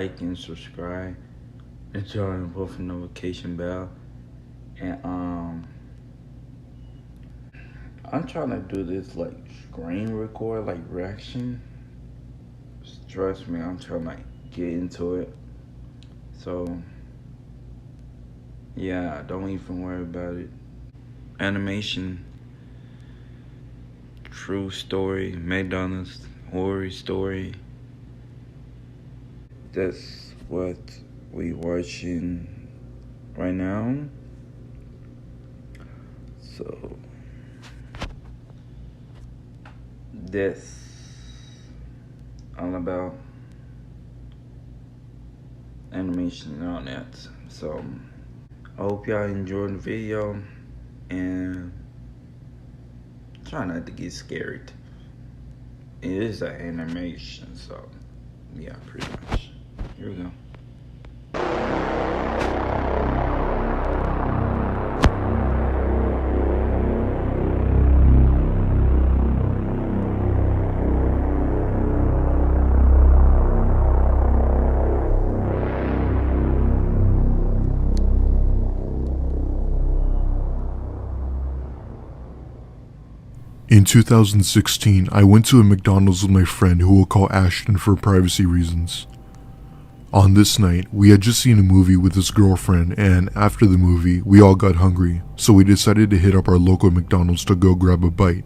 like and subscribe and turn both the notification bell. And I'm trying to do this like screen record, like reaction. Trust me, I'm trying to like get into it. So yeah, don't even worry about it. Animation, true story, McDonald's horror story. That's what we watching right now. So that's all about animation and all that. So I hope y'all enjoyed the video and try not to get scared. It is an animation, so yeah, pretty much. Here we go. In 2016, I went to a McDonald's with my friend who we'll call Ashton for privacy reasons. On this night, we had just seen a movie with his girlfriend, and after the movie, we all got hungry, so we decided to hit up our local McDonald's to go grab a bite.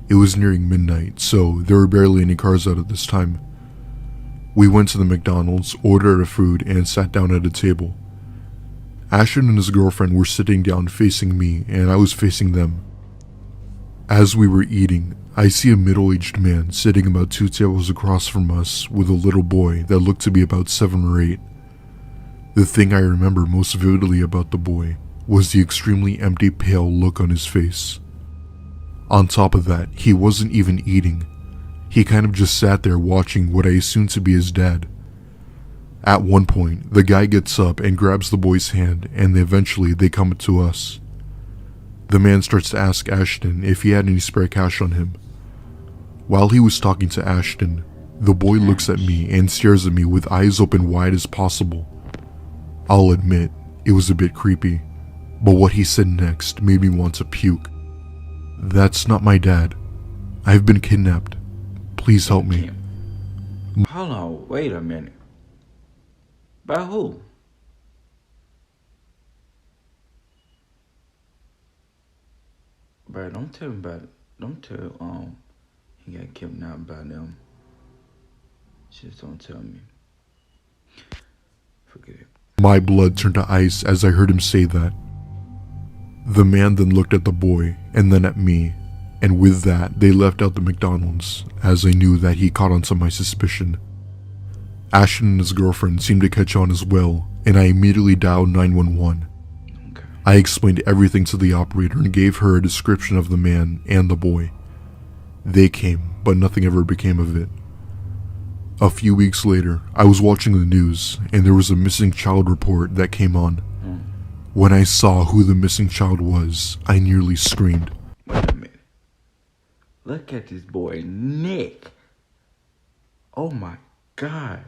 It was nearing midnight, so there were barely any cars out at this time. We went to the McDonald's, ordered our food, and sat down at a table. Ashton and his girlfriend were sitting down facing me, and I was facing them. As we were eating, I see a middle-aged man sitting about 2 tables across from us with a little boy that looked to be about 7 or 8. The thing I remember most vividly about the boy was the extremely empty, pale look on his face. On top of that, he wasn't even eating. He kind of just sat there watching what I assumed to be his dad. At one point, the guy gets up and grabs the boy's hand, and eventually they come to us. The man starts to ask Ashton if he had any spare cash on him. While he was talking to Ashton, the boy looks at me and stares at me with eyes open wide as possible. I'll admit, it was a bit creepy, but what he said next made me want to puke. "That's not my dad. I've been kidnapped. Please help me." Hold on, wait a minute. By who? Bro, don't tell me about it. Don't tell he got kidnapped by them. Just don't tell me. Forget it. My blood turned to ice as I heard him say that. The man then looked at the boy and then at me, and with that they left out the McDonald's, as I knew that he caught on to my suspicion. Ashton and his girlfriend seemed to catch on as well, and I immediately dialed 911. Okay. I explained everything to the operator and gave her a description of the man and the boy. They came, but nothing ever became of it. A few weeks later, I was watching the news, and there was a missing child report that came on. When I saw who the missing child was, I nearly screamed. Wait a minute. Look at this boy, Nick. Oh my God.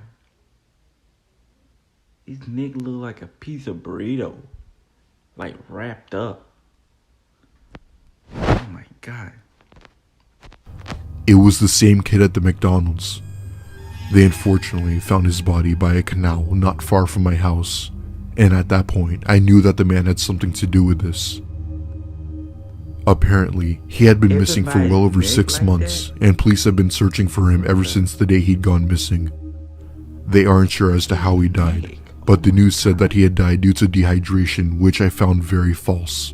This Nick look like a piece of burrito. Like wrapped up. Oh my God. It was the same kid at the McDonald's. They unfortunately found his body by a canal not far from my house, and at that point, I knew that the man had something to do with this. Apparently, he had been missing for well over 6 months, and police have been searching for him ever since the day he'd gone missing. They aren't sure as to how he died, but the news said that he had died due to dehydration, which I found very false.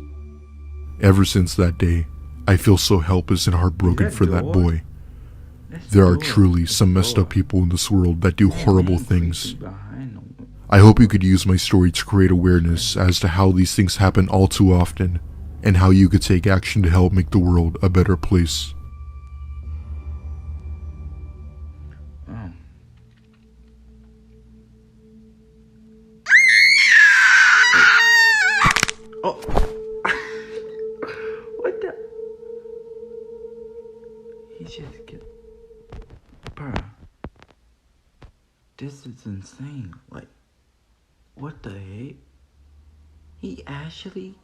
Ever since that day, I feel so helpless and heartbroken for that boy. There are truly some messed up people in this world that do horrible things. I hope you could use my story to create awareness as to how these things happen all too often, and how you could take action to help make the world a better place. Oh. What the? He just get. Bruh. This is insane. Like, what the heck? He actually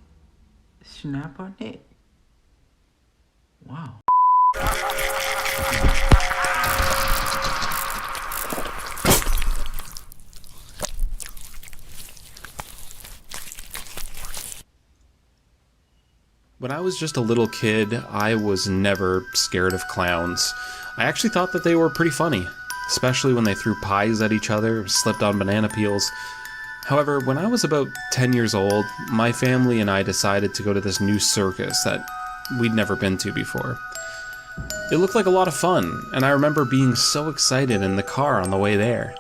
snapped our neck. Wow. When I was just a little kid, I was never scared of clowns. I actually thought that they were pretty funny, especially when they threw pies at each other, slipped on banana peels. However, when I was about 10 years old, my family and I decided to go to this new circus that we'd never been to before. It looked like a lot of fun, and I remember being so excited in the car on the way there.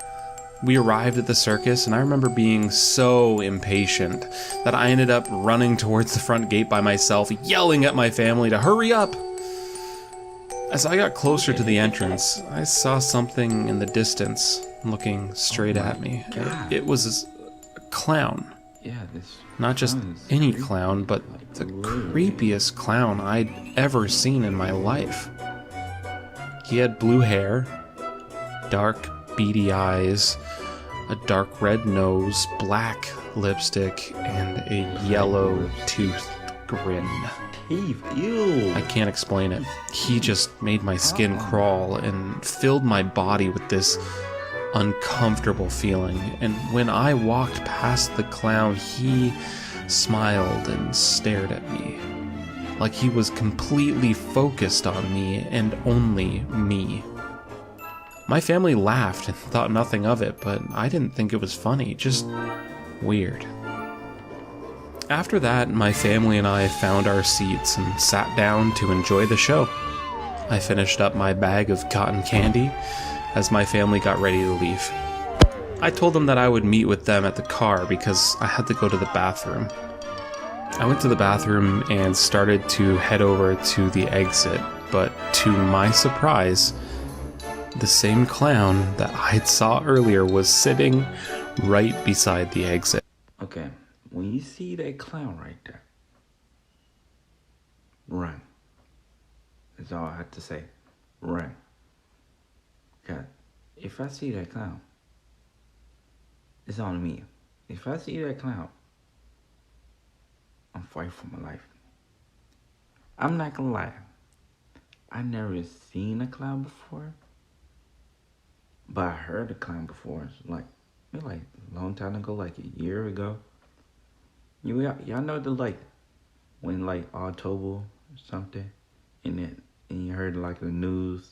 We arrived at the circus, and I remember being so impatient that I ended up running towards the front gate by myself, yelling at my family to hurry up. As I got closer to the entrance, I saw something in the distance looking straight at me. It was a clown. Yeah, this. Not just any clown, but the creepiest clown I'd ever seen in my life. He had blue hair, dark, beady eyes, a dark red nose, black lipstick, and a yellow toothed grin. Teeth, ew. I can't explain it. He just made my skin crawl and filled my body with this uncomfortable feeling. And when I walked past the clown, he smiled and stared at me, like he was completely focused on me and only me. My family laughed and thought nothing of it, but I didn't think it was funny, just weird. After that, my family and I found our seats and sat down to enjoy the show. I finished up my bag of cotton candy as my family got ready to leave. I told them that I would meet with them at the car because I had to go to the bathroom. I went to the bathroom and started to head over to the exit, but to my surprise, the same clown that I saw earlier was sitting right beside the exit. Okay, when you see that clown right there, run. That's all I have to say. Run. God, if I see that clown, it's on me. If I see that clown, I'm fighting for my life. I'm not gonna lie. I never seen a clown before. But I heard a clown before, like a long time ago, like a year ago. Y'all know when October or something, and you heard like the news,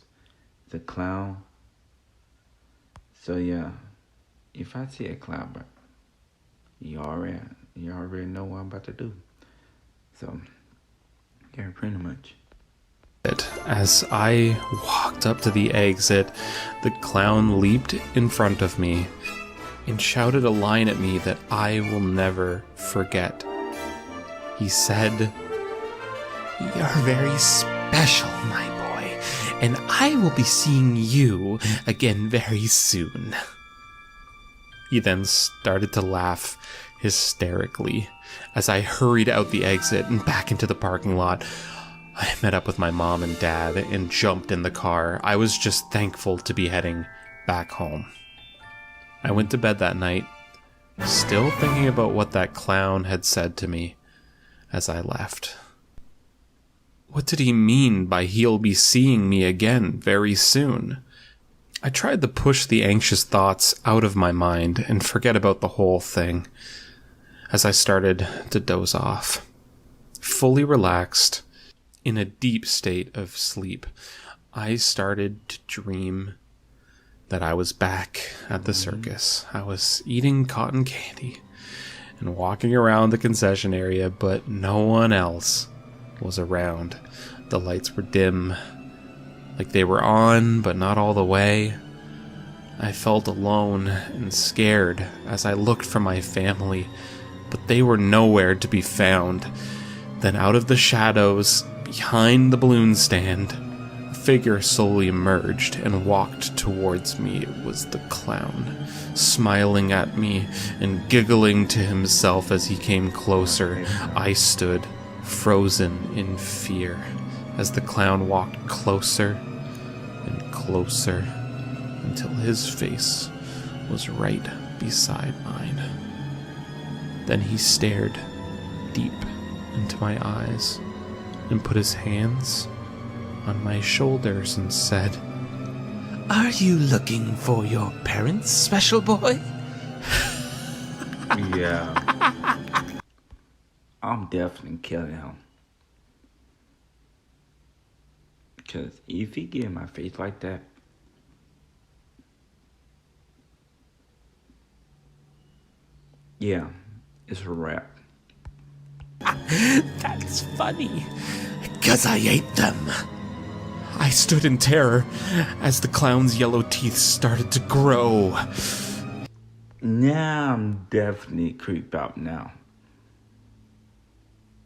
the clown. So yeah, if I see a clown, bro, you already know what I'm about to do. So yeah, pretty much. As I walked up to the exit, the clown leaped in front of me and shouted a line at me that I will never forget. He said, "You're very special, my boy, and I will be seeing you again very soon." He then started to laugh hysterically as I hurried out the exit and back into the parking lot. I met up with my mom and dad and jumped in the car. I was just thankful to be heading back home. I went to bed that night, still thinking about what that clown had said to me as I left. What did he mean by he'll be seeing me again very soon? I tried to push the anxious thoughts out of my mind and forget about the whole thing as I started to doze off. Fully relaxed, in a deep state of sleep, I started to dream that I was back at the circus. I was eating cotton candy and walking around the concession area, but no one else was around. The lights were dim, like they were on, but not all the way. I felt alone and scared as I looked for my family, but they were nowhere to be found. Then out of the shadows, behind the balloon stand, a figure slowly emerged and walked towards me. It was the clown, smiling at me and giggling to himself as he came closer. I stood, frozen in fear, as the clown walked closer and closer until his face was right beside mine. Then he stared deep into my eyes and put his hands on my shoulders and said, Are you looking for your parents, special boy? Yeah. I'm definitely killing him. Because if he get in my face like that, yeah, it's a wrap. That's funny, 'cause I ate them. I stood in terror as the clown's yellow teeth started to grow. Now I'm definitely creeped out now.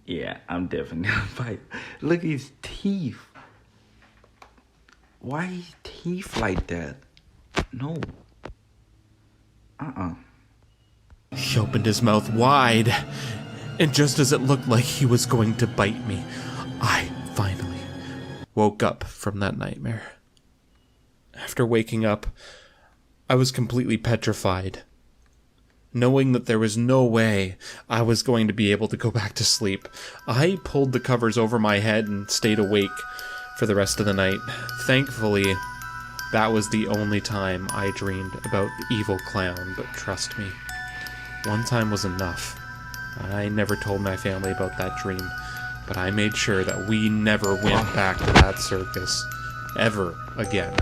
Yeah, I'm definitely gonna fight. Look at his teeth. Why his teeth like that? No. He opened his mouth wide, and just as it looked like he was going to bite me, I finally woke up from that nightmare. After waking up, I was completely petrified, knowing that there was no way I was going to be able to go back to sleep. I pulled the covers over my head and stayed awake for the rest of the night. Thankfully, that was the only time I dreamed about the evil clown, but trust me, one time was enough. I never told my family about that dream, but I made sure that we never went back to that circus ever again.